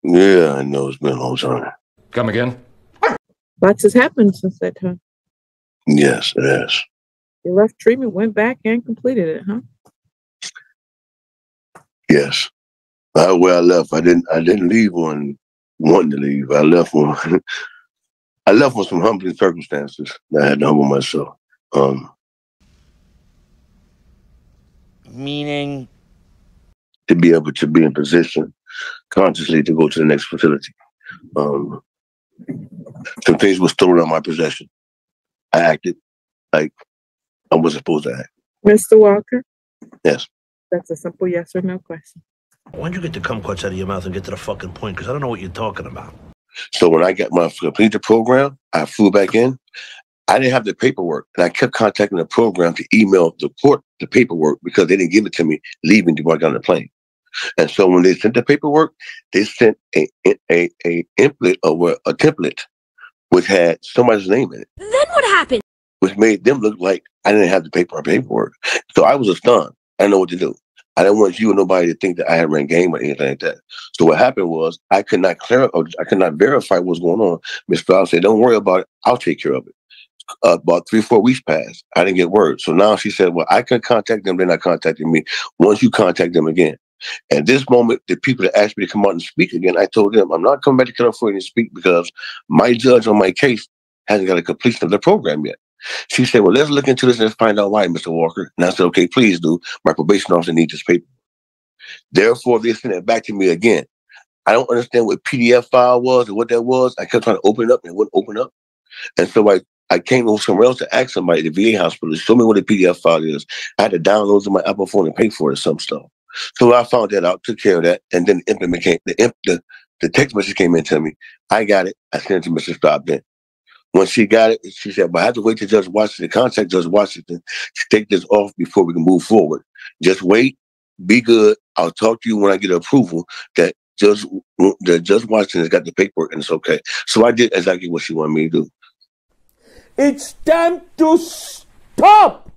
Yeah, I know. It's been a long time. Come again? Lots has happened since that time. Yes, it has. You left treatment, went back, and completed it, huh? Yes. Where I left, I didn't leave on wanting to leave. I left on I left on some humbling circumstances that I had to humble myself. Meaning? To be able to be in position consciously to go to the next facility. Some things were stolen out of my possession. I acted like I wasn't supposed to act. Mr. Walker? Yes. That's a simple yes or no question. Why don't you get the kumquats out of your mouth and get to the fucking point? Because I don't know what you're talking about. So when I got my completed program, I flew back in. I didn't have the paperwork, and I kept contacting the program to email the court the paperwork because they didn't give it to me leaving before I got on the plane. And so when they sent the paperwork, they sent a template or a template which had somebody's name in it. Then what happened? Which made them look like I didn't have the paperwork. So I was astonished. I didn't know what to do. I didn't want you or nobody to think that I had ran game or anything like that. So what happened was I could not verify what was going on. Ms. Fowler said, "Don't worry about it. I'll take care of it." About 3-4 weeks passed. I didn't get word. So now she said, "Well, I could contact them. They're not contacting me. Once you contact them again." At this moment, the people that asked me to come out and speak again, I told them, I'm not coming back to California to speak because my judge on my case hasn't got a completion of the program yet. She said, "Well, let's look into this and find out why, Mr. Walker." And I said, "Okay, please do. My probation officer needs this paper." Therefore, they sent it back to me again. I don't understand what PDF file was or what that was. I kept trying to open it up and it wouldn't open up. And so I came over somewhere else to ask somebody at the VA hospital to show me what a PDF file is. I had to download it on my Apple phone and pay for it or some stuff. So I found that out, took care of that, and then the text message came in to me. I got it. I sent it to Mr. Stopden. When she got it, she said, "But I have to wait till Judge Washington, contact Judge Washington to take this off before we can move forward. Just wait, be good. I'll talk to you when I get approval that Judge Washington has got the paperwork and it's okay." So I did exactly what she wanted me to do. It's time to stop!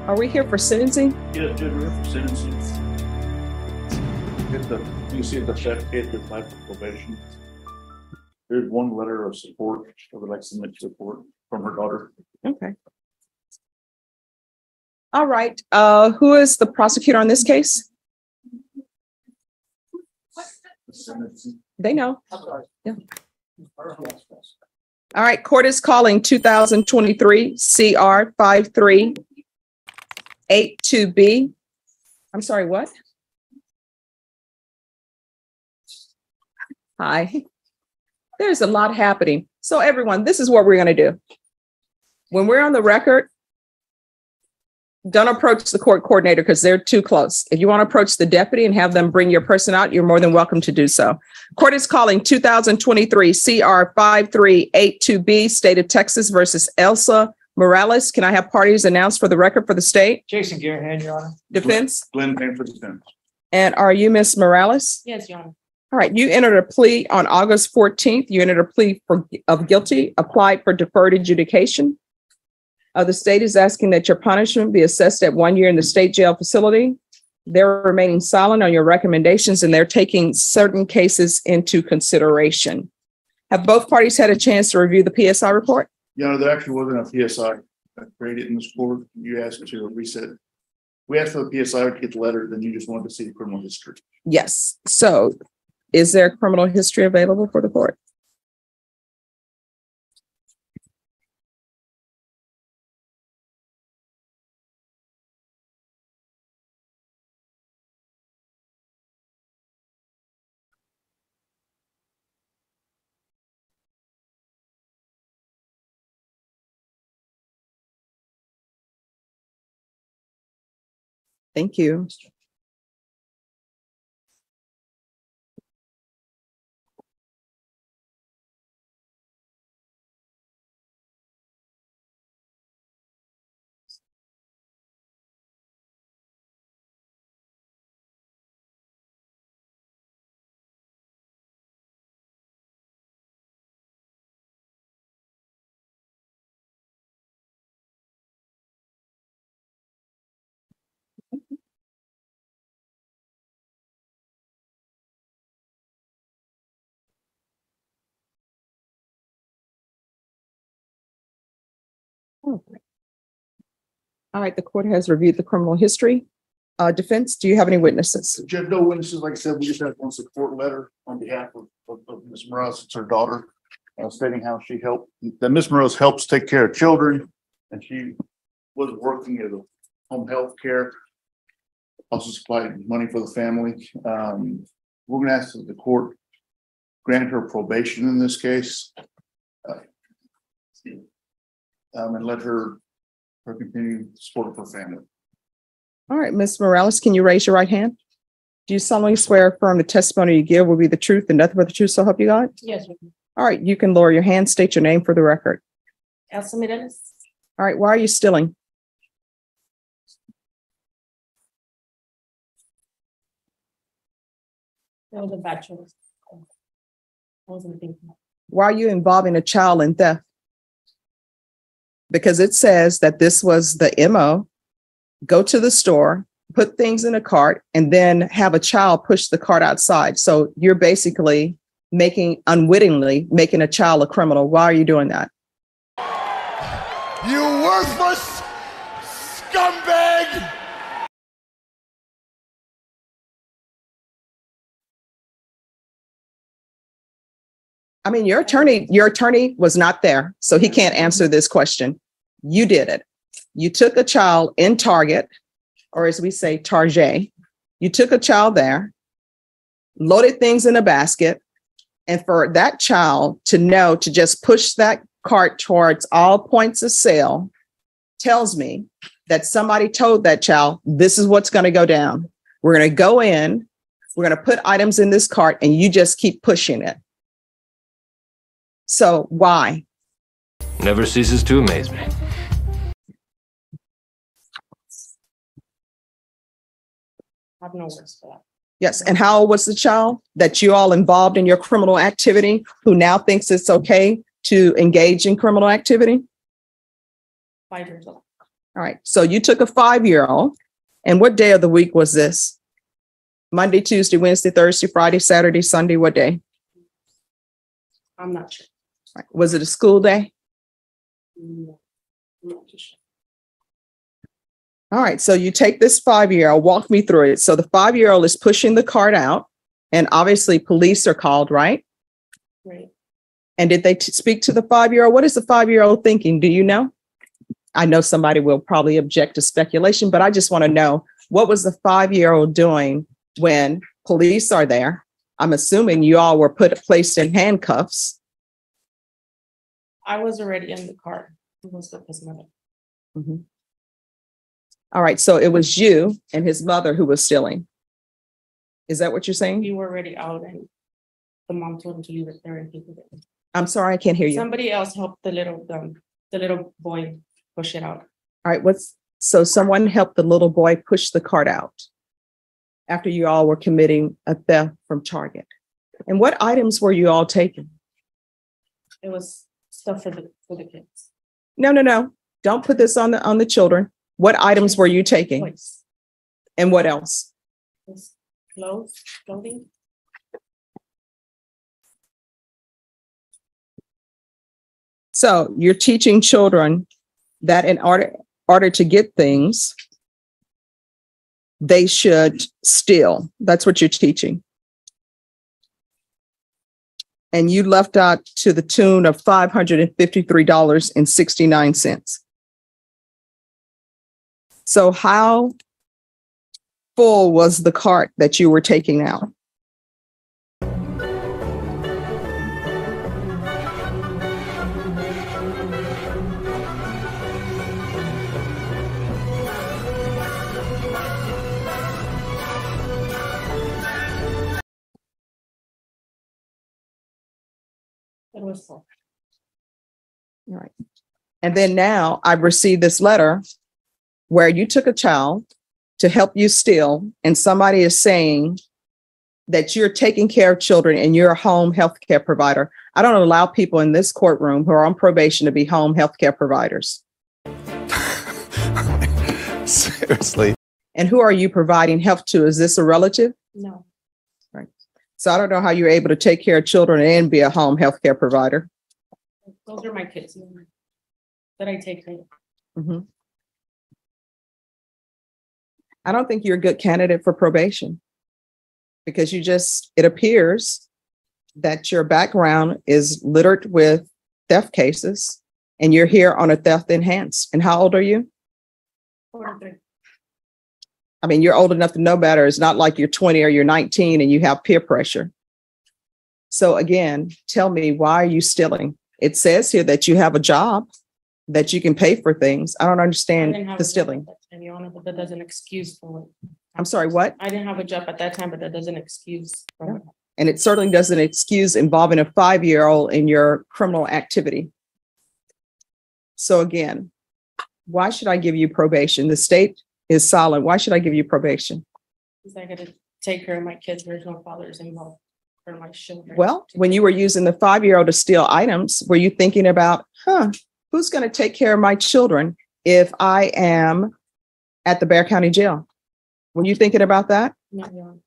Are we here for sentencing? Yeah, Judge, we're for sentencing. You see the certificate of life of probation. There's one letter of support. I would like to submit support from her daughter. Okay. All right. Who is the prosecutor on this case? They know. Yeah. All right. Court is calling 2023 CR 5382B. I'm sorry, what? Hi. There's a lot happening. So everyone, this is what we're going to do. When we're on the record, don't approach the court coordinator because they're too close. If you want to approach the deputy and have them bring your person out, you're more than welcome to do so. Court is calling 2023 CR 5382B, State of Texas versus Elsa Morales. Can I have parties announced for the record for the state? Jason Garahan, Your Honor. Defense? Glenn Payne for defense. And are you Miss Morales? Yes, Your Honor. All right. You entered a plea on August 14th. You entered a plea of guilty, applied for deferred adjudication. The state is asking that your punishment be assessed at 1 year in the state jail facility. They're remaining silent on your recommendations and they're taking certain cases into consideration. Have both parties had a chance to review the PSI report? Your Honor, there actually wasn't a PSI created in this court. You asked to reset. We asked for the PSI to get the letter, then you just wanted to see the criminal history. Yes. So is there criminal history available for the court? Thank you. Okay. All right, the court has reviewed the criminal history. Defense, do you have any witnesses? Judge, no witnesses. Like I said, we just have one support letter on behalf of Ms. Morales. It's her daughter, stating how she helped, that Ms. Morales helps take care of children, and she was working as a home health care, also supplied money for the family. We're going to ask that the court grant her probation in this case, and let her continue support of her family. All right, Ms. Morales, can you raise your right hand? Do you solemnly swear or affirm the testimony you give will be the truth and nothing but the truth, so help you God? Yes. All right, you can lower your hand, state your name for the record. Elsa Mireles. All right, why are you stealing? That was a bachelor. I wasn't thinking. Why are you involving a child in theft? Because it says that this was the MO, go to the store, put things in a cart, and then have a child push the cart outside. So you're basically unwittingly making a child a criminal. Why are you doing that? You worthless scumbag! I mean, your attorney was not there, so he can't answer this question. You did it. You took a child in Target, or as we say, Target. You took a child there, loaded things in a basket, and for that child to know to just push that cart towards all points of sale tells me that somebody told that child, this is what's going to go down. We're going to go in, we're going to put items in this cart, and you just keep pushing it. So why? Never ceases to amaze me. I have no words for that. Yes. And how old was the child that you all involved in your criminal activity who now thinks it's okay to engage in criminal activity? 5 years old. All right. So you took a 5-year-old. And what day of the week was this? Monday, Tuesday, Wednesday, Thursday, Friday, Saturday, Sunday, what day? I'm not sure. All right. Was it a school day? No, I'm not too sure. All right. So you take this 5-year-old, walk me through it. So the 5-year-old is pushing the cart out, and obviously police are called, right? Right. And did they speak to the 5-year-old? What is the 5-year-old thinking? Do you know? I know somebody will probably object to speculation, but I just want to know, what was the 5-year-old doing when police are there? I'm assuming you all were placed in handcuffs. I was already in the car. It was with his mother. Mm-hmm. All right. So it was you and his mother who was stealing. Is that what you're saying? We were already out, and the mom told him to leave it there, and he did it. I'm sorry, I can't hear you. Somebody else helped the little boy push it out. All right. So someone helped the little boy push the cart out after you all were committing a theft from Target. And what items were you all taking? It was stuff for the kids. No. Don't put this on the children. What items were you taking? Toys. And what else? It was clothing. So you're teaching children that in order to get things, they should steal. That's what you're teaching. And you left out to the tune of $553.69. So how full was the cart that you were taking out? It was 4. All right. And then now I've received this letter where you took a child to help you steal, and somebody is saying that you're taking care of children and you're a home health care provider. I don't allow people in this courtroom who are on probation to be home health care providers. Seriously. And who are you providing health to? Is this a relative? No. Right. So I don't know how you're able to take care of children and be a home health care provider. Those are my kids that I take care of. Mhm. I don't think you're a good candidate for probation because it appears that your background is littered with theft cases and you're here on a theft enhanced. And how old are you? 43. I mean, you're old enough to know better. It's not like you're 20 or you're 19 and you have peer pressure. So again, tell me, why are you stealing? It says here that you have a job, that you can pay for things. I don't I understand didn't have the a job stealing. at that time, Your Honor, but that doesn't excuse for it. I'm sorry, what? I didn't have a job at that time, but that doesn't excuse for it. And it certainly doesn't excuse involving a 5-year-old in your criminal activity. So again, why should I give you probation? The state is silent. Why should I give you probation? Because I gotta take care of my kids. There's no fathers involved for my children. Well, when you were using the 5-year-old to steal items, were you thinking about, who's going to take care of my children if I am at the Bexar County Jail? Were you thinking about that? No, Your Honor.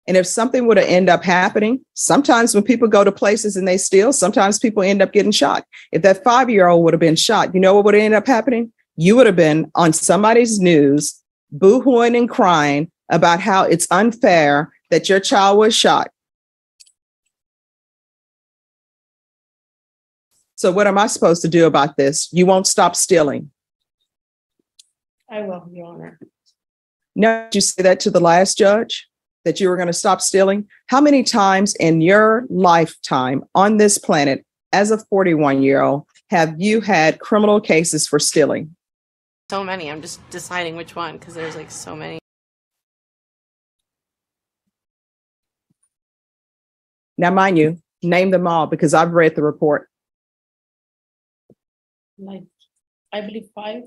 And if something would have ended up happening, sometimes when people go to places and they steal, sometimes people end up getting shot. If that 5-year-old would have been shot, you know what would have ended up happening? You would have been on somebody's news, boo-hooing and crying about how it's unfair that your child was shot. So what am I supposed to do about this? You won't stop stealing. I will, Your Honor. Now, did you say that to the last judge, that you were going to stop stealing? How many times in your lifetime on this planet, as a 41-year-old, have you had criminal cases for stealing? So many. I'm just deciding which one because there's like so many. Now, mind you, name them all because I've read the report. Like, I believe 5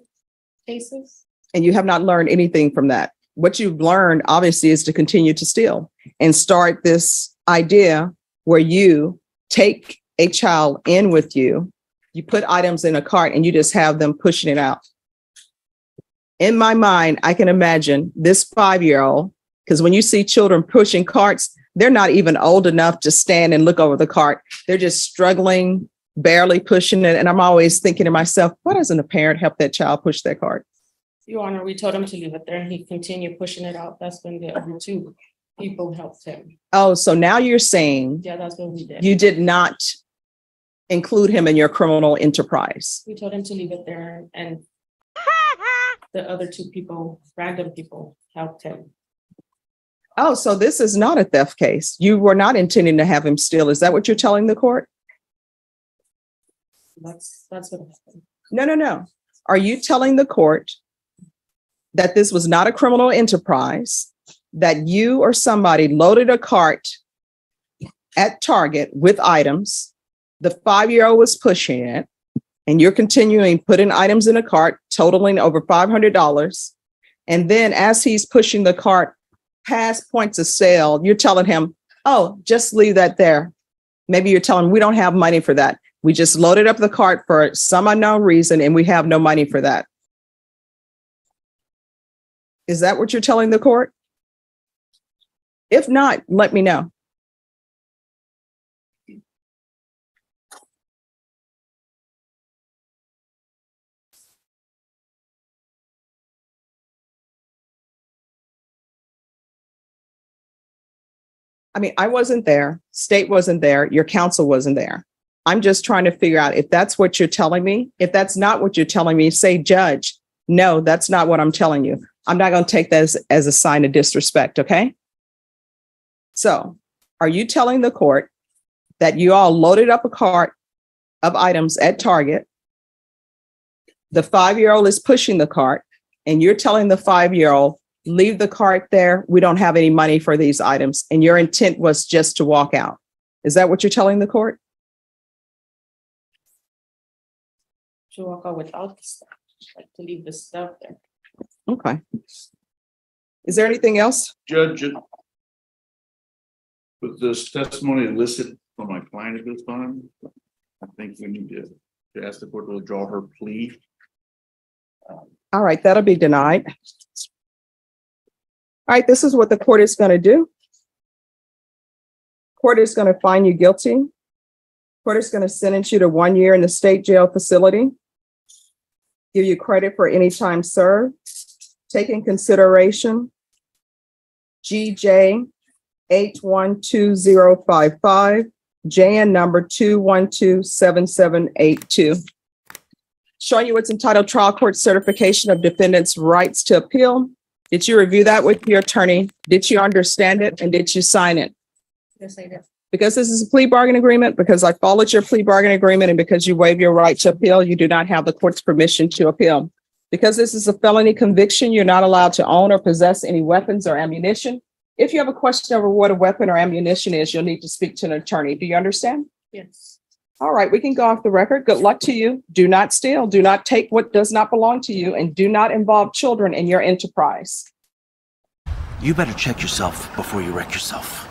cases. And you have not learned anything from that. What you've learned, obviously, is to continue to steal and start this idea where you take a child in with you, you put items in a cart, and you just have them pushing it out. In my mind, I can imagine this 5-year-old, because when you see children pushing carts, they're not even old enough to stand and look over the cart. They're just struggling, barely pushing it. And I'm always thinking to myself, why doesn't a parent help that child push their cart? Your Honor, we told him to leave it there and he continued pushing it out. That's when the other 2 people helped him. Oh, so now you're saying Yeah, that's what we did. you did not include him in your criminal enterprise. We told him to leave it there and the other 2 people, random people, helped him. Oh, so this is not a theft case. You were not intending to have him steal. Is that what you're telling the court? That's what happened. No. Are you telling the court that this was not a criminal enterprise, that you or somebody loaded a cart at Target with items, the 5-year-old was pushing it, and you're continuing putting items in a cart totaling over $500, and then as he's pushing the cart past points of sale, you're telling him, oh, just leave that there. Maybe you're telling him, we don't have money for that. We just loaded up the cart for some unknown reason, and we have no money for that. Is that what you're telling the court? If not, let me know. I mean, I wasn't there. State wasn't there. Your counsel wasn't there. I'm just trying to figure out if that's what you're telling me. If that's not what you're telling me, say, judge, no, that's not what I'm telling you. I'm not going to take that as a sign of disrespect. Okay. So are you telling the court that you all loaded up a cart of items at Target? The 5-year-old is pushing the cart and you're telling the 5-year-old, leave the cart there. We don't have any money for these items. And your intent was just to walk out. Is that what you're telling the court? to walk out without the stuff, like to leave the stuff there. Okay. Is there anything else? Judge, with this testimony elicited from my client at this time, I think we need to ask the court to withdraw her plea. All right, that'll be denied. All right, this is what the court is going to do. Court is going to find you guilty. Court is going to sentence you to 1 year in the state jail facility. Give you credit for any time served. Take in consideration GJ 812055, JN number 2127782. Showing you what's entitled Trial Court Certification of Defendant's Rights to Appeal. Did you review that with your attorney? Did you understand it? And did you sign it? Yes, I did. Because this is a plea bargain agreement, because I followed your plea bargain agreement, and because you waive your right to appeal, you do not have the court's permission to appeal. Because this is a felony conviction, you're not allowed to own or possess any weapons or ammunition. If you have a question over what a weapon or ammunition is, you'll need to speak to an attorney. Do you understand? Yes. All right, we can go off the record. Good luck to you. Do not steal. Do not take what does not belong to you, and do not involve children in your enterprise. You better check yourself before you wreck yourself.